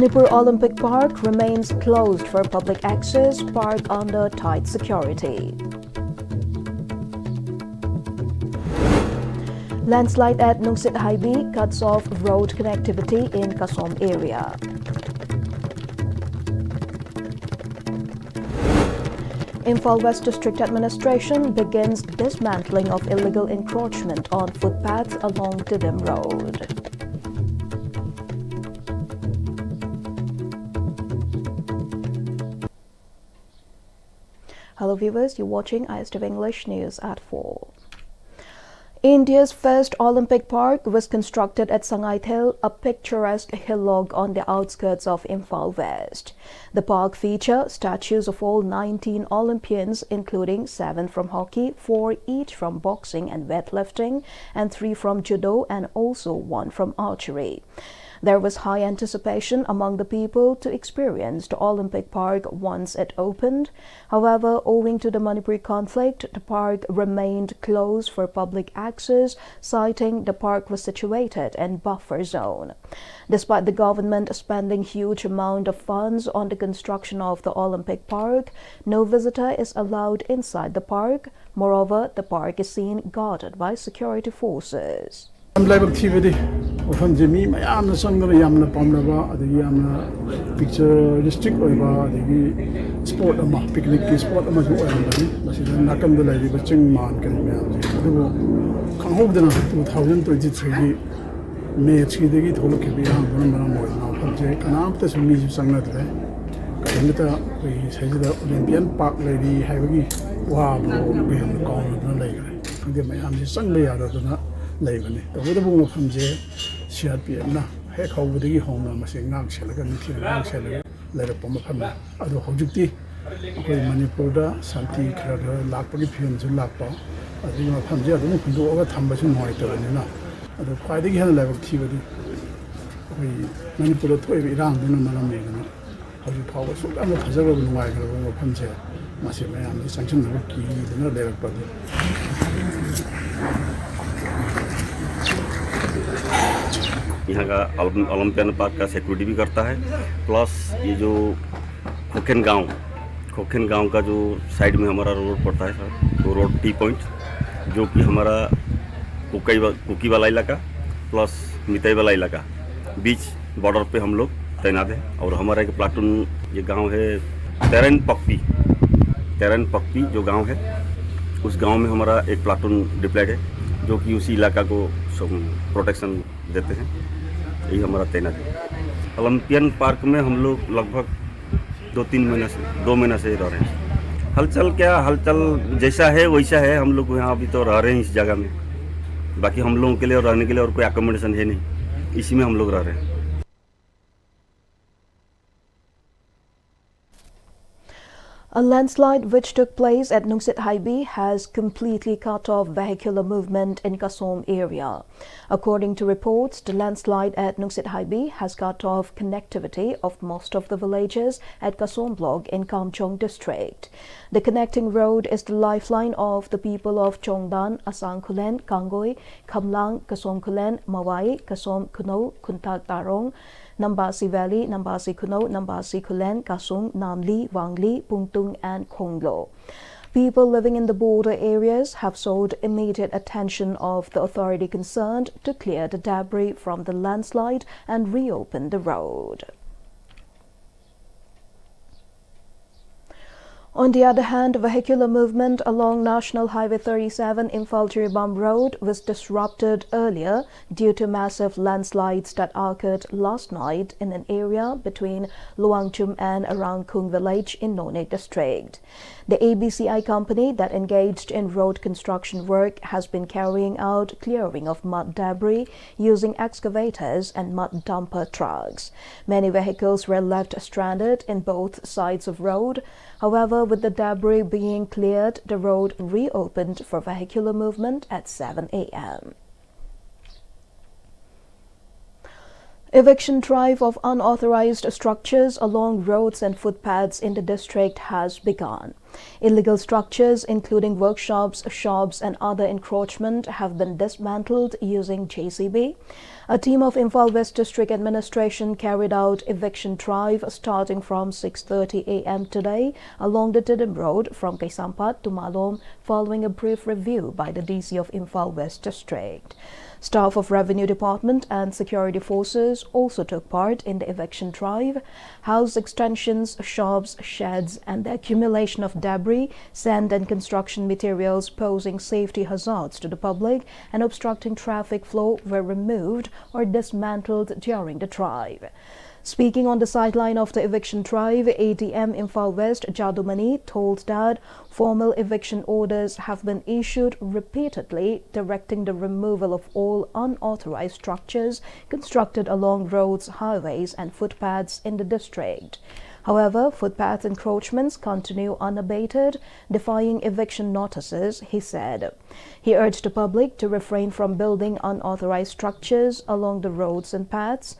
Manipur Olympic Park remains closed for public access, park under tight security. Landslide at Nungsit Haibi cuts off road connectivity in Kasom area. Imphal West District Administration begins dismantling of illegal encroachment on footpaths along Tidim Road. Hello viewers, you're watching ISTV English News at 4. India's first Olympic Park was constructed at Sangaithil, a picturesque hillock on the outskirts of Imphal West. The park features statues of all 19 Olympians, including 7 from hockey, 4 each from boxing and weightlifting, and 3 from judo, and also 1 from archery. There was high anticipation among the people to experience the Olympic Park once it opened. However, owing to the Manipur conflict, the park remained closed for public access, citing the park was situated in buffer zone. Despite the government spending huge amount of funds on the construction of the Olympic Park, no visitor is allowed inside the park. Moreover, the park is seen guarded by security forces. From Jimmy, my arm is under the Yamna Pomnava, the Yamna picture district over the sport of my picnic sport of my but she's not on the lady, but Ching Man can be. Come home then 2023 May 3 the gate whole can be now project and after some music sang that way. We say the Olympian Park lady, Having wow, we have the gone like the man is Sunday out of the Labani. The Widow from J. CRPM now, heck over the home, machine now, Shell, let upon the family. Other Hojukti, Manipur, Santi, Lapoli, Piums, Lapa. I think my family, I don't know, do over Tambashin Moiter and enough. Other fighting hell level activity. We Manipur to Iran, Dunamana. How you power so I'm a preserve in my Pamja. Massive sanction of the key, the no direct body. यहाँ का Olympian park का security भी करता है, plus ये जो खोखेन गांव का जो साइड में हमारा रोड पड़ता है सर, वो रोड टी पॉइंट जो कि हमारा कुकी वाला इलाका प्लस मिताई वाला इलाका बीच बॉर्डर पे हम लोग तैनात हैं। और हमारा एक प्लाटून ये गांव है तेरन पक्पी जो गांव है, उस गांव में हमारा एक प्लाटून डिप्लॉयड है जो कि उसी इलाका को प्रोटेक्शन देते हैं। यही हमारा तैनात है। ओलंपियन पार्क में हम लोग लगभग 2 महीना से रह रहे हैं। हलचल जैसा है वैसा है, हम लोग यहाँ अभी तो रह रहे हैं इस जगह में। बाकी हम लोगों के लिए और रहने के लिए और कोई अकोमोडेशन है नहीं, इसी में हम लोग रह रहे हैं। A landslide which took place at Nungsit Haibi has completely cut off vehicular movement in Kasom area. According to reports, the landslide at Nungsit Haibi has cut off connectivity of most of the villages at Kasom block in Kamchong district. The connecting road is the lifeline of the people of Chongdan, Asangkulen, Kangoi, Kamlang, Kasom Kulen, Mawai, Kasom Kuno, Kuntak Tarong, Nambasi Valley, Nambasi Kuno, Nambasi Kulen, Kasung, Namli, Wangli, Pungtung, and Khonglo. People living in the border areas have sought immediate attention of the authority concerned to clear the debris from the landslide and reopen the road. On the other hand, vehicular movement along National Highway 37 Imphal Road was disrupted earlier due to massive landslides that occurred last night in an area between Luangchum and Arangkung village in None district. The ABCI company that engaged in road construction work has been carrying out clearing of mud debris using excavators and mud dumper trucks. Many vehicles were left stranded in both sides of road. However, with the debris being cleared, the road reopened for vehicular movement at 7 a.m. Eviction drive of unauthorized structures along roads and footpaths in the district has begun. Illegal structures, including workshops, shops, and other encroachment, have been dismantled using JCB. A team of Imphal West District Administration carried out eviction drive starting from 6:30 a.m. today along the Tidum Road from Kaisampat to Malom, following a brief review by the DC of Imphal West District. Staff of Revenue Department and security forces also took part in the eviction drive. House extensions, shops, sheds, and the accumulation of debris, sand, and construction materials posing safety hazards to the public and obstructing traffic flow were removed or dismantled during the drive. Speaking on the sideline of the eviction drive, ADM Imphal West Jadumani told that formal eviction orders have been issued repeatedly directing the removal of all unauthorized structures constructed along roads, highways, and footpaths in the district. However, footpath encroachments continue unabated, defying eviction notices, he said. He urged the public to refrain from building unauthorized structures along the roads and paths.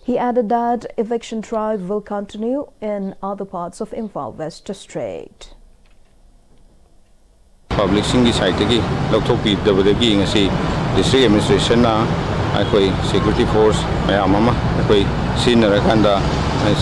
He added that eviction drive will continue in other parts of Imphal West District. Public singi side tagi loktopi dabadagi ngasi district administration na akoi security force mayam ama akoi sinarakanda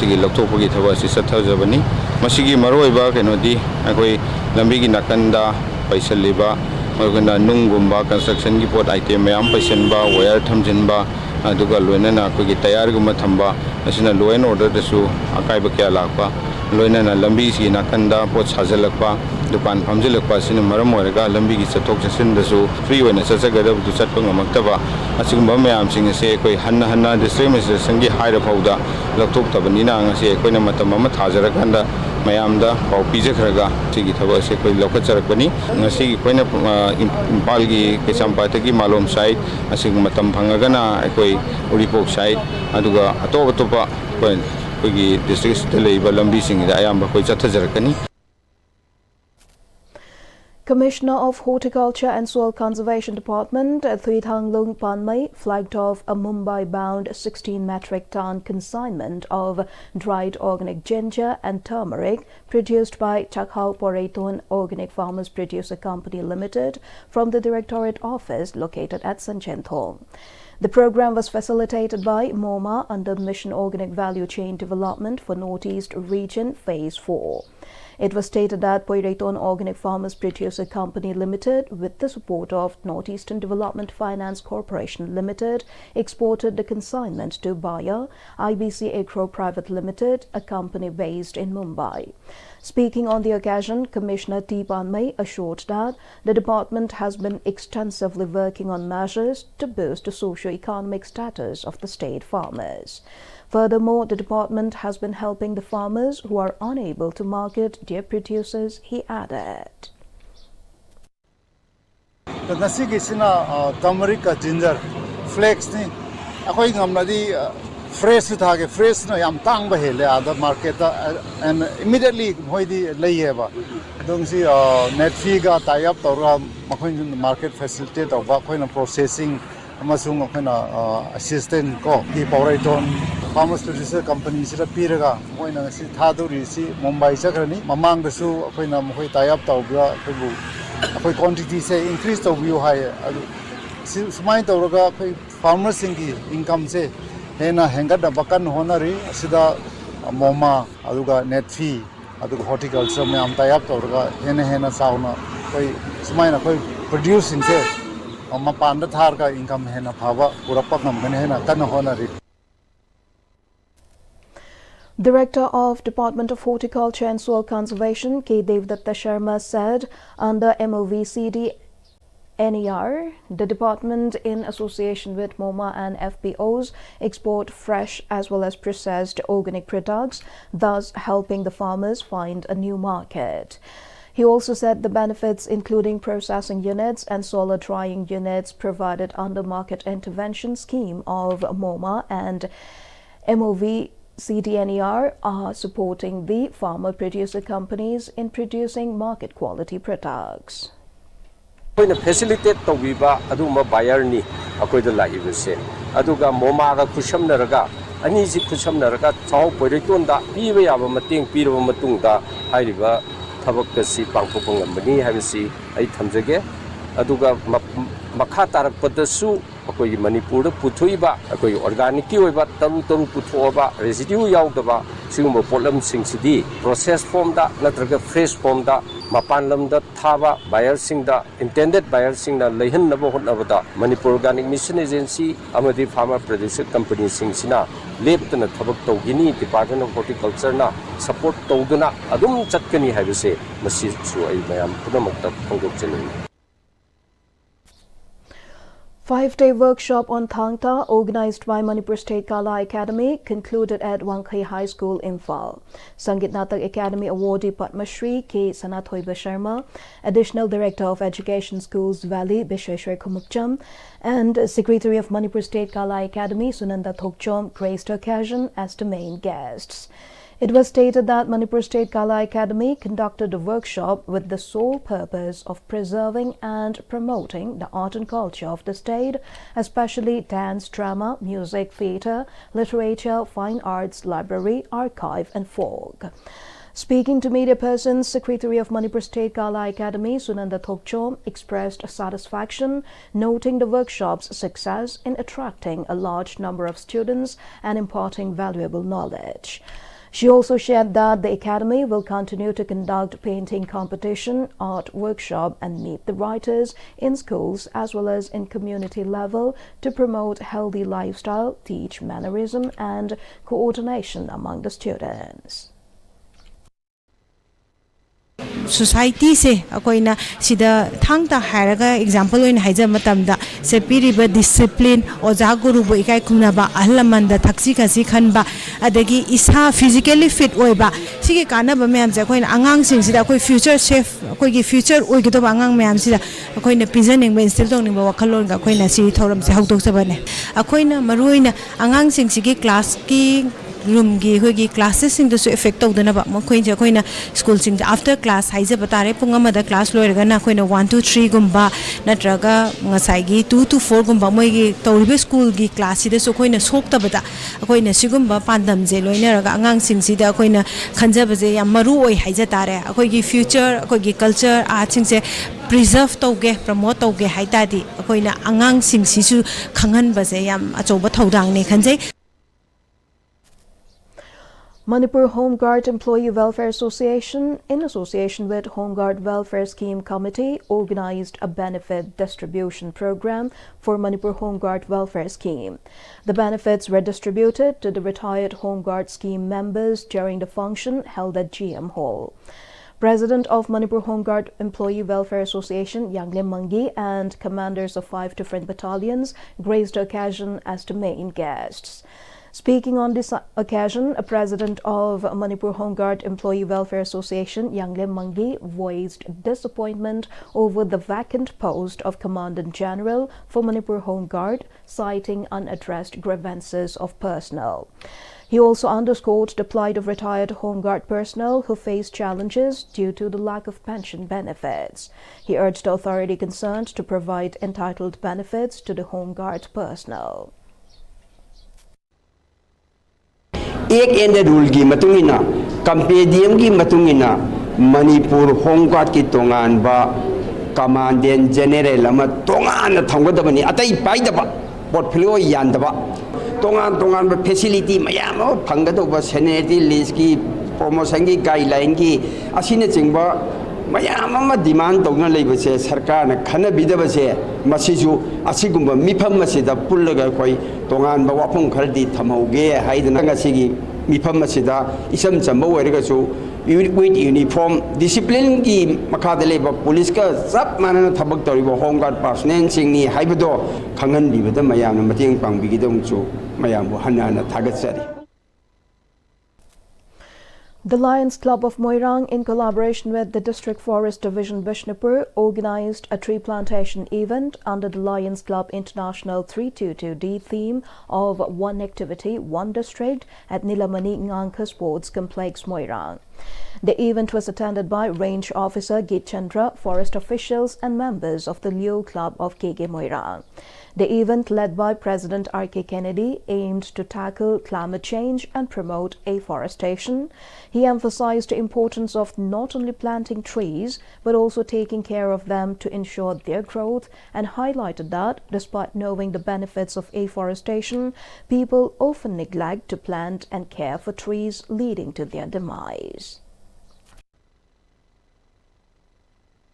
sigi loktopagi thaba si sathajabani masigi maroiba kenodi akoi lambi gi nakanda paisaliba magana nungumba construction gi pot item mayam paisanba wire thamjinba aduga loinana akoi tayar guma thamba asina law and order dasu akaiba kya lakpa loinana lambi si nakanda pot sajalakpa dukan phamjilakpa sina maram oiraga lambi gi chathok chasin dasu free oina chachagadab du chatpa ngamaktaba asigumba mayam sing se koi hanna district administration gi haira phauda lakthok tabanina ngase koina matam ama thajarakanda mayamda pau pijakhraga sigi thaba se koi lokhacharakpani ngasi gi koina impal gi kesampata gi malom side asig matam phangagana koi uripok side aduga atopa koi gi district leiba lambi sing da ayamba koi chathajarakani. Commissioner of Horticulture and Soil Conservation Department, Thuithanglung Panmai, flagged off a Mumbai-bound 16 metric ton consignment of dried organic ginger and turmeric produced by Chakhau Poreiton Organic Farmers Producer Company Limited from the Directorate Office located at Sanchentho. The program was facilitated by MoMA under Mission Organic Value Chain Development for Northeast Region Phase 4. It was stated that Poreiton Organic Farmers Producer Company Limited, with the support of Northeastern Development Finance Corporation Limited, exported the consignment to buyer IBC Agro Private Limited, a company based in Mumbai. Speaking on the occasion, Commissioner T. Panmai assured that the department has been extensively working on measures to boost the socio-economic status of the state farmers. Furthermore, the department has been helping the farmers who are unable to market their produces, he added. Turmeric ginger flakes ni akoi ngamnadi fresh thage fresh no yam tang ba hele other market and immediately hoidi leieba dong si net fee ga tie up tora makoi market facilitate ba khoi na processing amasung khoi na assistant ko di Poreiton Farmers Producer Company sira piraga moina si thaduri si Mumbai chakrani mamang da su khoi na moi tie up tawga khobu akoi quantity se increase tawbiu hai sumai tawraga khoi farmers singi income se hena henga da bakan honari sida MoMA aduga net fee aduga horticulture me am tie up tawraga hena sauna khoi sumai na khoi producing se amma panda thar ka income hena phaba purapa ngam hena kan honari. Director of Department of Horticulture and Soil Conservation, K. Devdatta Sharma, said under MOVCD NER, the department, in association with MoMA and FPOs, export fresh as well as processed organic products, thus helping the farmers find a new market. He also said the benefits, including processing units and solar drying units provided under Market Intervention Scheme of MoMA and MOVCDNER, are supporting the farmer-producer companies in producing market-quality products. ꯑꯩꯈꯣꯏꯅ ꯐꯦꯁꯤꯂꯤꯇꯦꯠ ꯇꯧꯕꯤꯕ ꯑꯗꯨꯒꯨꯝꯕ ꯕꯥꯏꯌꯔꯅꯤ ꯑꯩꯈꯣꯏꯗ ꯂꯥꯛꯏꯕꯁꯦ ꯑꯗꯨꯒ ꯃꯣꯃꯥꯒ ꯈꯨꯠꯁꯝꯅꯔꯒ ꯑꯅꯤꯁꯤ ꯈꯨꯠꯁꯝꯅꯔꯒ ꯆꯥꯎ ꯄꯣꯏꯔꯩꯇꯣꯟꯗ ꯄꯤꯕ ꯌꯥꯕ ꯃꯇꯦꯡ ꯄꯤꯔꯕ ꯃꯇꯨꯡꯗ ꯍꯥꯏꯔꯤꯕ ꯊꯕꯛ ꯑꯁꯤ ꯄꯥꯡꯊꯣꯛꯄ ꯉꯝꯕꯅꯤ ꯍꯥꯏꯕꯁꯤ ꯑꯩ ꯊꯝꯖꯒꯦ ꯑꯗꯨꯒ ꯃꯈꯥ ꯇꯥꯔꯛꯄꯗꯁꯨ ꯑꯩꯈꯣꯏꯒꯤ ꯃꯅꯤꯄꯨꯔꯗ ꯄꯨꯊꯣꯛꯏꯕ ꯑꯩꯈꯣꯏꯒꯤ ꯑꯣꯔꯒꯥꯅꯤꯛꯀꯤ ꯑꯣꯏꯕ ꯇꯔꯨ ꯄꯨꯊꯣꯛꯑꯕ ꯔꯦꯁꯤꯗ꯭ꯌꯨ ꯌꯥꯎꯗꯕ ꯁꯤꯒꯨꯝꯕ ꯄꯣꯠꯂꯝꯁꯤꯡꯁꯤꯗꯤ ꯄ꯭ꯔꯣꯁꯦꯁ ꯐꯣꯝꯗ ꯅꯠꯇ꯭ꯔꯒ ꯐ꯭ꯔꯦꯁ ꯐꯣꯝꯗ ꯃꯄꯥꯟ ꯂꯝꯗ ꯊꯥꯕ ꯕꯥꯏꯌꯔꯁꯤꯡꯗ ꯏꯟꯇꯦꯟꯗꯦꯠ ꯕꯥꯏꯌꯔꯁꯤꯡꯅ ꯂꯩꯍꯟꯅꯕ ꯍꯣꯠꯅꯕꯗ ꯃꯅꯤꯄꯨꯔ ꯑꯣꯔꯒꯥꯅꯤꯛ ꯃꯤꯁꯟ ꯑꯦꯖꯦꯟꯁꯤ ꯑꯃꯗꯤ ꯐꯥꯔꯃꯔ ꯄ꯭ꯔꯣꯗ꯭ꯌꯨꯁꯔ ꯀꯝꯄꯅꯤꯁꯤꯡꯁꯤꯅ ꯂꯦꯞꯇꯅ ꯊꯕꯛ ꯇꯧꯒꯅꯤ ꯗꯤꯄꯥꯔꯠꯃꯦꯟ ꯑꯣꯐ ꯍꯣꯔꯇꯤꯀꯜꯆꯔꯅ ꯁꯄꯣꯔꯠ ꯇꯧꯗꯨꯅ ꯑꯗꯨꯝ ꯆꯠꯀꯅꯤ ꯍꯥꯏꯕꯁꯦ ꯃꯁꯤꯁꯨ ꯑꯩ ꯃꯌꯥꯝ ꯄꯨꯝꯅꯃꯛꯇ ꯐꯣꯡꯗꯣꯛꯆꯅꯤꯡꯏ. 5-day workshop on Thangta, organized by Manipur State Kala Academy, concluded at Wangkhai High School, Imphal. Sangeet Natak Academy awardee Padma Shri K. Sanathoiba Sharma, Additional Director of Education Schools Valley Bishweshwar Khumukcham, and Secretary of Manipur State Kala Academy Sunanda Thokchom graced the occasion as the main guests. It was stated that Manipur State Kala Academy conducted a workshop with the sole purpose of preserving and promoting the art and culture of the state, especially dance, drama, music, theatre, literature, fine arts, library, archive and folk. Speaking to media persons, Secretary of Manipur State Kala Academy Sunanda Thokchom expressed satisfaction, noting the workshop's success in attracting a large number of students and imparting valuable knowledge. She also shared that the Academy will continue to conduct painting competition, art workshop and meet the writers in schools as well as in community level to promote healthy lifestyle, teach mannerism and coordination among the students. Society se akoina sida thangta haraga example oin haija matamda se piriba discipline oja guru bo ikai kumna ba ahlamanda thaksi kasi khanba adagi isa physically fit oiba sigi kana ba myam ja koina angang sing sida koi future safe koi gi future oi gi to angang myam sida akoina pijaning ba instill tong ning ba wakhalon ga koina si thoram se hawdok sabane akoina maruina angang sing sigi class ki room gi hogi classes sing to effect tawdana ba mo koin ja koina school sing after class haija batare punga mada class loiraga na koina 1 to 3 gumba natraga ngasai gi 2 to 4 gumba moi gi tawribe school gi class sida so koina sokta bada koina sigumba pandam je loinaraga angang sing sida koina khanjaba je yam maru oi haija tare akoi gi future akoi gi culture art sing se preserve tawge promote tawge haitadi koina angang sing sisu khangan ba je yam achoba thodang ne khanjai. Manipur Home Guard Employee Welfare Association, in association with Home Guard Welfare Scheme Committee, organized a benefit distribution program for Manipur Home Guard Welfare Scheme. The benefits were distributed to the retired Home Guard Scheme members during the function held at GM Hall. President of Manipur Home Guard Employee Welfare Association, Yangle Mangi, and commanders of 5 different battalions graced the occasion as the main guests. Speaking on this occasion, a president of Manipur Home Guard Employee Welfare Association, Yangle Mangi, voiced disappointment over the vacant post of Commandant General for Manipur Home Guard, citing unaddressed grievances of personnel. He also underscored the plight of retired Home Guard personnel who face challenges due to the lack of pension benefits. He urged the authority concerned to provide entitled benefits to the Home Guard personnel. एक and rule की मतुंगिना compendium की मतुंगिना Manipur home guard की तोंगान बा commandant general अमा तोंगान थंगदबनी अतई पाइदबा portfolio यानदबा तोंगान तोंगान बा facility मयाम फंगदोबा सेनियरिटी list की promotion की guideline की असिने चिंगबा मयाम अमा डिमांड तौना लेबसे सरकार न खनबिदबसे मसिजु असिगुंबा मिफम मसिदा पुल्लगा कोई तोंगान बा वाफम खरदी थमौगे हाइदना गसिगी मिफम मसिदा इसम चंबो वरगसु विथ यूनिफॉर्म डिसिप्लिन की मखादा लेबा पुलिस का सब मानना थबक तौरिबो होम गार्ड पर्सनल सिंगनी हाइबदो खंगन बिबदा मयाम न मतेंग पांगबिगिदमचु मयाम बु हन्ना थागतसरी. The Lions Club of Moirang, in collaboration with the District Forest Division Bishnupur, organized a tree plantation event under the Lions Club International 322D theme of One Activity, One District at Nilamani Ngangka Sports Complex, Moirang. The event was attended by Range Officer Git Chandra, forest officials and members of the Leo Club of KK Moirang. The event, led by President R.K. Kennedy, aimed to tackle climate change and promote afforestation. He emphasized the importance of not only planting trees, but also taking care of them to ensure their growth, and highlighted that, despite knowing the benefits of afforestation, people often neglect to plant and care for trees, leading to their demise.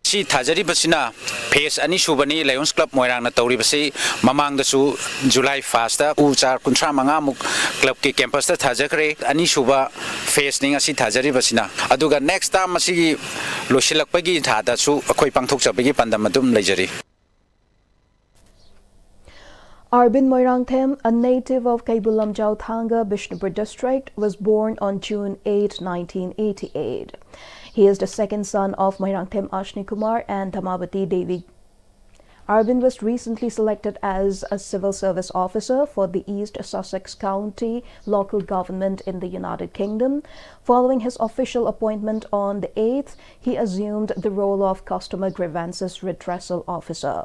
Si thajari phase ani subani Lions Club Moirang na tawribasi mamang dasu July 1st uchar kuntra manga muk club ki campus ta thajakre ani suba phase ning asi thajari aduga next time asi losilakpagi thada su akhoi pangthok chabagi pandamadum lejari. Arbin Moirangthem, a native of Kaibulamjau Thanga, Bishnupur district, was born on June 8, 1988. He is the second son of Moirangthem Ashni Kumar and Dhamavati Devi. Arbin was recently selected as a civil service officer for the East Sussex County local government in the United Kingdom. Following his official appointment on the 8th, he assumed the role of Customer Grievances Redressal Officer.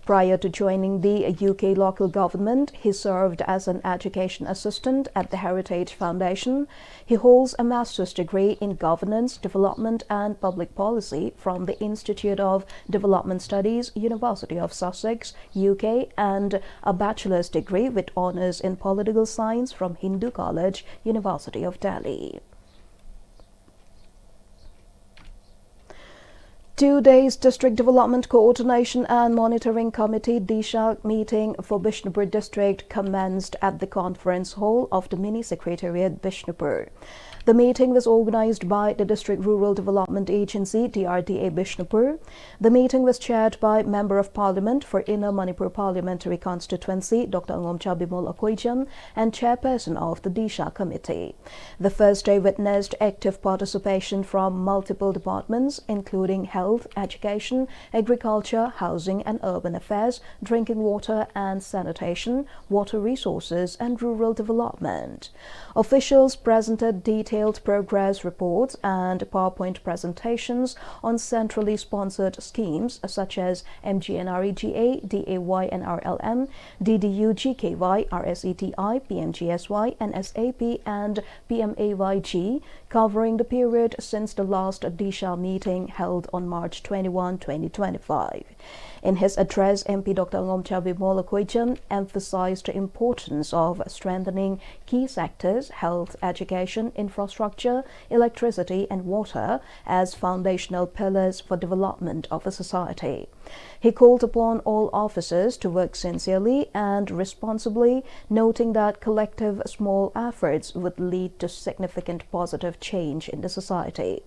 Prior to joining the UK local government, he served as an education assistant at the Heritage Foundation. He holds a master's degree in Governance, Development and Public Policy from the Institute of Development Studies, University of Sussex, UK, and a bachelor's degree with honours in Political Science from Hindu College, University of Delhi. 2 days District Development Coordination and Monitoring Committee DISHA meeting for Bishnupur district commenced at the conference hall of the Mini Secretariat Bishnupur. The meeting was organized by the District Rural Development Agency DRDA Bishnupur. The meeting was chaired by Member of Parliament for Inner Manipur Parliamentary Constituency Dr. Angomcha Bimol Akoijam and Chairperson of the DISHA Committee. The first day witnessed active participation from multiple departments including Health, Education, Agriculture, Housing and Urban Affairs, Drinking Water and Sanitation, Water Resources and Rural Development. Officials presented detailed progress reports and PowerPoint presentations on centrally sponsored schemes such as MGNREGA, DAYNRLM, DDU-GKY, RSETI, PMGSY, NSAP and PMAYG, covering the period since the last DISHA meeting held on March 21, 2025. In his address, MP Dr. Angomcha Bimol Akoijam emphasized the importance of strengthening key sectors, health, education, infrastructure, electricity and water as foundational pillars for development of a society. He called upon all officers to work sincerely and responsibly, noting that collective small efforts would lead to significant positive change in the society.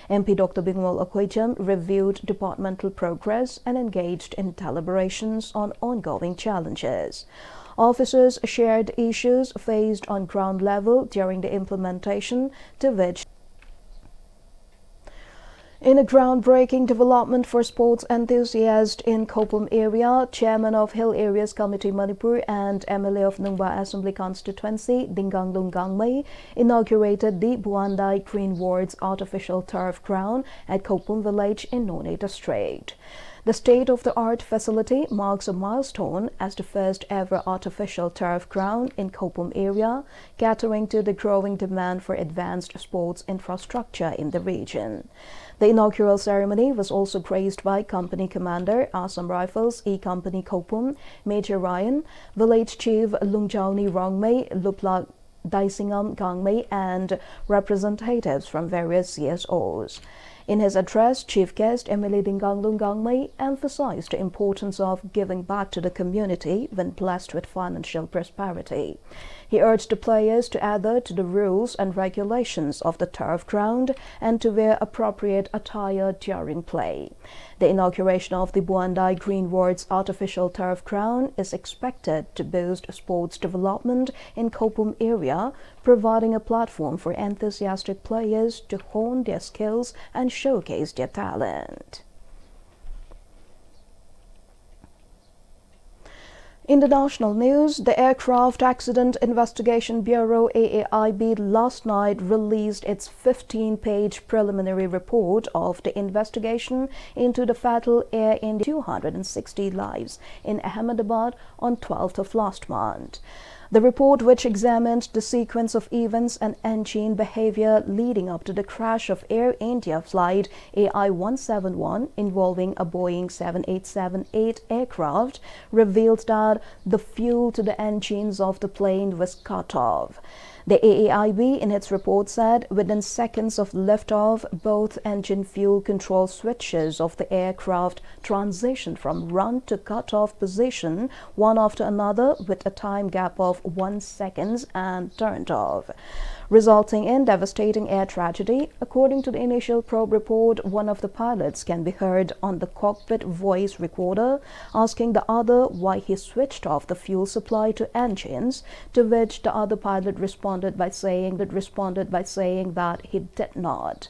MP Dr. Bimol Akoijam reviewed departmental progress and engaged in deliberations on ongoing challenges. Officers shared issues faced on ground level during the implementation, to which in a groundbreaking development for sports enthusiasts in Kopum area, Chairman of Hill Areas Committee Manipur and MLA of Nungba Assembly Constituency, Dinganglung Gangmei, inaugurated the Buandai Green Wards artificial turf ground at Kopum village in None district. The state-of-the-art facility marks a milestone as the first ever artificial turf ground in Kopum area, catering to the growing demand for advanced sports infrastructure in the region. The inaugural ceremony was also graced by Company Commander, Assam Rifles, E Company Kopum, Major Ryan, Village Chief Lungjauni Rongmei, Lupla Daisingam Gangmei, and representatives from various CSOs. In his address, Chief Guest Emily Dinganglung Gangmei emphasized the importance of giving back to the community when blessed with financial prosperity. He urged the players to adhere to the rules and regulations of the turf ground and to wear appropriate attire during play. The inauguration of the Buandai Green Ward's artificial turf ground is expected to boost sports development in Kopum area, providing a platform for enthusiastic players to hone their skills and showcase their talent. In the national news, the Aircraft Accident Investigation Bureau AAIB last night released its 15-page preliminary report of the investigation into the fatal Air India 260 lives in Ahmedabad on 12th of last month. The report, which examined the sequence of events and engine behavior leading up to the crash of Air India flight AI-171 involving a Boeing 787-8 aircraft, revealed that the fuel to the engines of the plane was cut off. The AAIB in its report said within seconds of liftoff, both engine fuel control switches of the aircraft transitioned from run to cut-off position one after another with a time gap of 1 second and turned off, resulting in devastating air tragedy. According to the initial probe report, one of the pilots can be heard on the cockpit voice recorder asking the other why he switched off the fuel supply to engines, to which the other pilot responded by saying that he did not.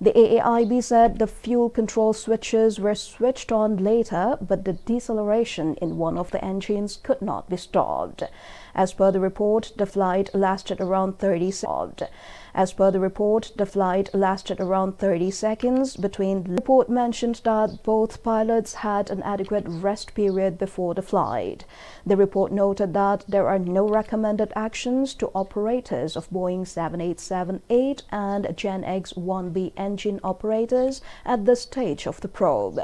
The AAIB said the fuel control switches were switched on later, but the deceleration in one of the engines could not be stopped. As per the report, the flight lasted around 30 seconds. between. The report mentioned that both pilots had an adequate rest period before the flight. The report noted that there are no recommended actions to operators of Boeing 787-8 and Gen X-1B engine operators at this stage of the probe.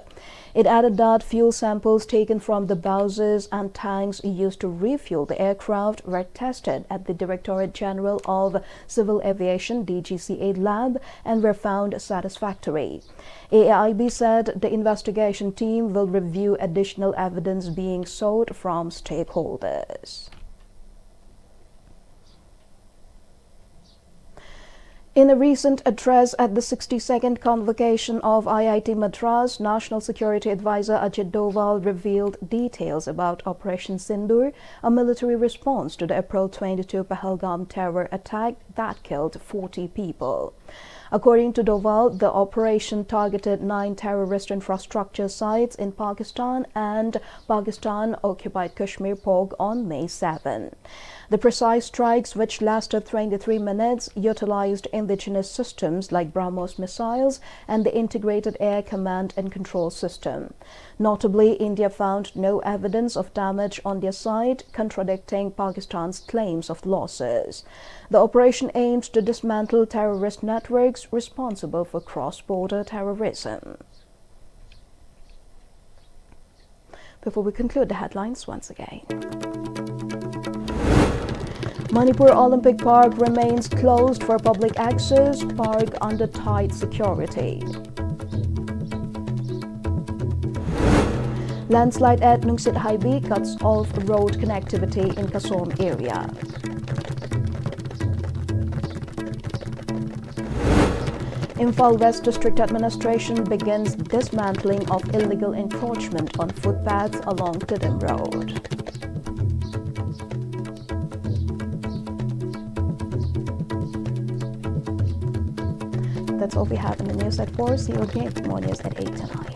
It added that fuel samples taken from the bowsers and tanks used to refuel the aircraft were tested at the Directorate General of Civil Aviation DGCA lab and were found satisfactory. AAIB said the investigation team will review additional evidence being sought from stakeholders. In a recent address at the 62nd convocation of IIT Madras, National Security Advisor Ajit Doval revealed details about Operation Sindoor, a military response to the April 22 Pahalgam terror attack that killed 40 people. According to Doval, the operation targeted 9 terrorist infrastructure sites in Pakistan and Pakistan-occupied Kashmir POG on May 7. The precise strikes, which lasted 23 minutes, utilized indigenous systems like BrahMos missiles and the Integrated Air Command and Control System. Notably, India found no evidence of damage on their side, contradicting Pakistan's claims of losses. The operation aimed to dismantle terrorist networks responsible for cross-border terrorism. Before we conclude, the headlines once again. Manipur Olympic Park remains closed for public access, park under tight security. Landslide at Nungsit Haibi cuts off road connectivity in Kasom area. Imphal West District Administration begins dismantling of illegal encroachment on footpaths along Tidam Road. That's all we have in the news at 4. See you again for more news at 8 tonight.